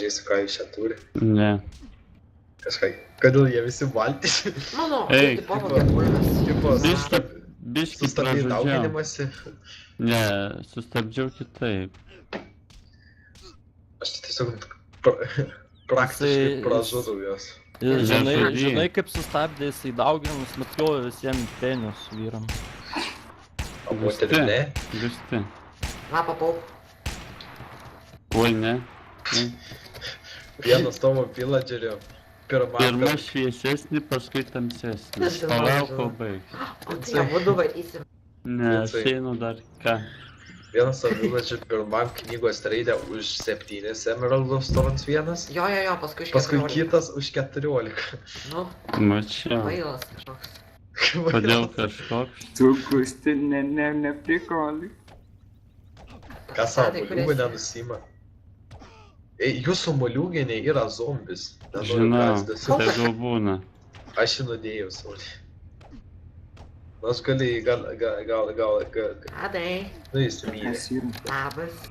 pažiūrėsiu, ką jūs čia turi. Ne. Kažkai, kodėl jie visi balti? Mano, Ei, tai pavogė bulves. Tipo, Biški sustabdai pražudžiau. dauginimąsi. Ne, sustabdžiau kitaip. Aš tiesiog praktiškai pražudau juos. Žinai kaip sustabdė jisai dauginimus, nupjovė visiems penius vyram. O moterį ne? Visti. Na, papau. Oi, ne. Vienas tavo villagerio Pirma šviesesnį, paskui tamsesnį. Palauk, kol baig. O tai abudu varysim. Ne, aš einu dar ką. Vienas tavo villagerio pirmam knygos treidė už 7 emeraldus storms vienas. Jo, paskui iš Paskui 14. kitas už 14. Nu, Mačiau. vailas kažkoks. Kodėl kažkoks? Tu gusti, neprikoli. Ką savo moliūgų nenusima? Ei, jūsų moliūginiai yra zombis. Žinau, tegul būna. Aš jį nudėjau, saulė. Nors gali, gal, Adai, nu įsimylė. Kas yra? labas.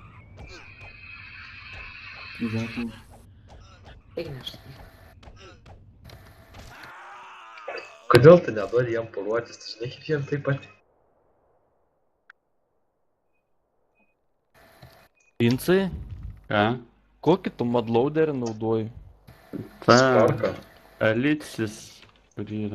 Žinau. Igneš. Kodėl tu neduodi jam poruotis, tu žinai, kaip jam taip pat? Vincai, Ką? kokį tu modloaderį naudoji? Ta, Sparką. Alicis, kur yra.